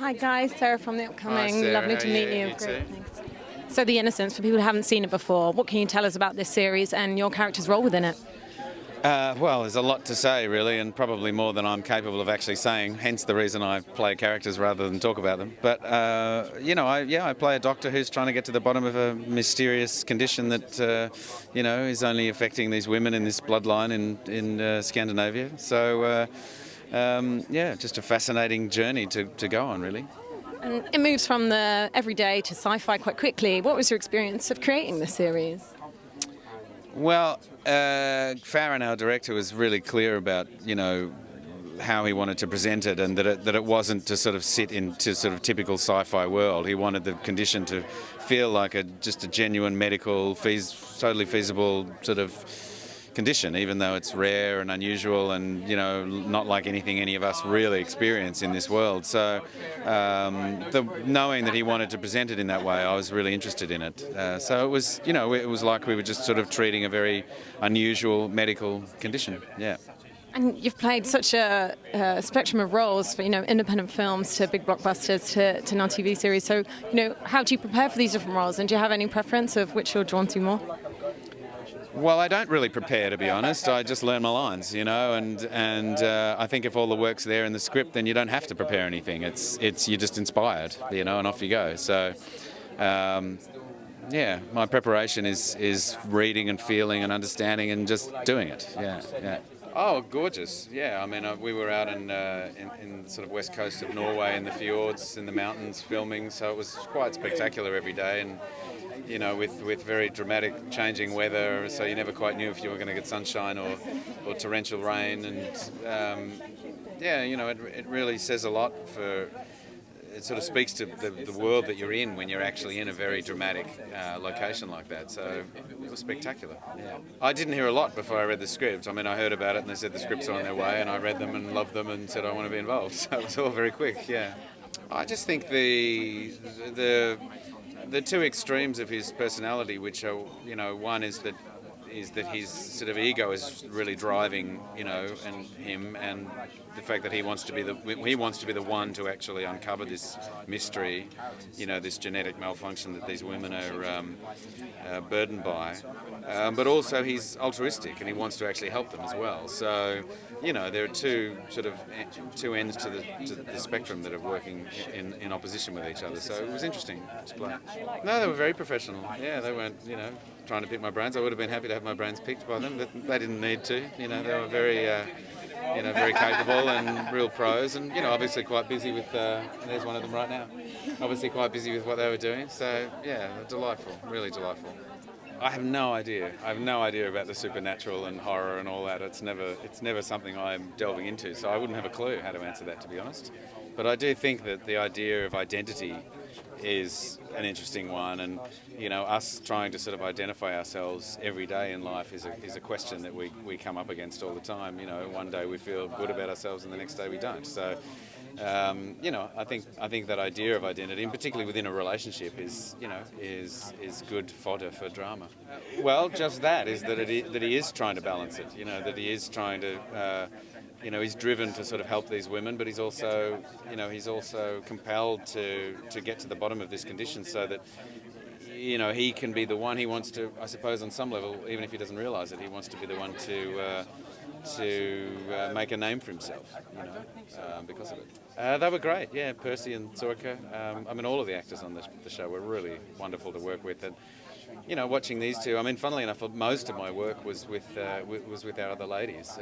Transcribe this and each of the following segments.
Hi guys, Sarah from The Upcoming. Hi, Sarah. Lovely How to are meet you? you. You Great, too. thanks. So The Innocents, for people who haven't seen it before, what can you tell us about this series and your character's role within it? Well, there's a lot to say, really, and probably more than I'm capable of actually saying, hence the reason I play characters rather than talk about them. But, I play a doctor who's trying to get to the bottom of a mysterious condition that, is only affecting these women in this bloodline in Scandinavia. So, just a fascinating journey to go on, really. And it moves from the everyday to sci-fi quite quickly. What was your experience of creating this series? Well, Farron, our director, was really clear about, how he wanted to present it, and that it wasn't to sort of sit into sort of typical sci-fi world. He wanted the condition to feel like just a genuine medical, totally feasible sort of condition, even though it's rare and unusual and, not like anything any of us really experience in this world. So knowing that he wanted to present it in that way, I was really interested in it. So it was like we were just sort of treating a very unusual medical condition. Yeah. And you've played such a spectrum of roles, for independent films to big blockbusters to non-TV series. So, how do you prepare for these different roles? And do you have any preference of which you're drawn to more? Well, I don't really prepare, to be honest. I just learn my lines, and I think if all the work's there in the script, then you don't have to prepare anything. It's you're just inspired, and off you go. So, my preparation is reading and feeling and understanding and just doing it. Yeah. Oh, gorgeous! Yeah, I mean, we were out in the sort of west coast of Norway, in the fjords, in the mountains, filming. So it was quite spectacular every day, and with very dramatic changing weather. So you never quite knew if you were going to get sunshine or torrential rain, and it really says a lot for. It sort of speaks to the world that you're in when you're actually in a very dramatic location like that. So it was spectacular. Yeah. I didn't hear a lot before I read the script. I mean, I heard about it and they said the scripts are on their way, and I read them and loved them and said I want to be involved. So it was all very quick. Yeah. I just think the two extremes of his personality, which are, one is that his sort of ego is really driving, and him, and the fact that he wants to be the one to actually uncover this mystery, this genetic malfunction that these women are burdened by. But also he's altruistic and he wants to actually help them as well. So, there are two ends to the spectrum that are working in opposition with each other. So it was interesting to play. No, they were very professional. Yeah, they weren't, trying to pick my brains. I would have been happy to have my brains picked by them, but they didn't need to. They were very, very capable and real pros, and obviously quite busy with. There's one of them right now. Obviously quite busy with what they were doing. So yeah, delightful, really delightful. I have no idea. I have no idea about the supernatural and horror and all that. It's never something I'm delving into. So I wouldn't have a clue how to answer that, to be honest. But I do think that the idea of identity is an interesting one, and us trying to sort of identify ourselves every day in life is a question that we come up against all the time. One day we feel good about ourselves and the next day we don't. So I think that idea of identity, and particularly within a relationship, is good fodder for drama. Well, just that is that he is trying to balance it. That he is trying to. He's driven to sort of help these women, but he's also compelled to get to the bottom of this condition so that, he can be the one. He wants to, I suppose, on some level, even if he doesn't realise it, he wants to be the one to make a name for himself, because of it. They were great, yeah. Pearce and Sorka. All of the actors on the show were really wonderful to work with, and watching these two. Funnily enough, most of my work was with our other ladies.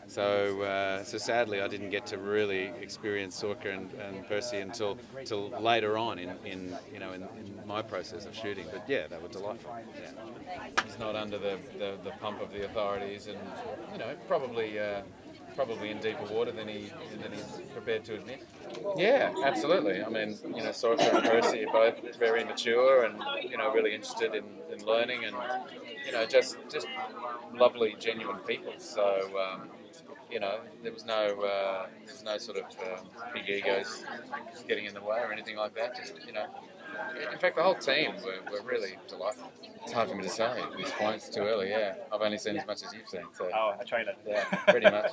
So sadly, I didn't get to really experience Sorka and Pearce until later on in my process of shooting. But yeah, they were delightful. Yeah. He's not under the pump of the authorities, and probably in deeper water than he's prepared to admit. Yeah, absolutely. Sorka and Pearce are both very mature and really interested in learning, and just lovely, genuine people. So there was no sort of big egos getting in the way or anything like that. Just in fact, the whole team were really delightful. It's hard for me to say at this point. It's too early. Yeah, I've only seen as much as you've seen. So Oh, I tried it. yeah, pretty much.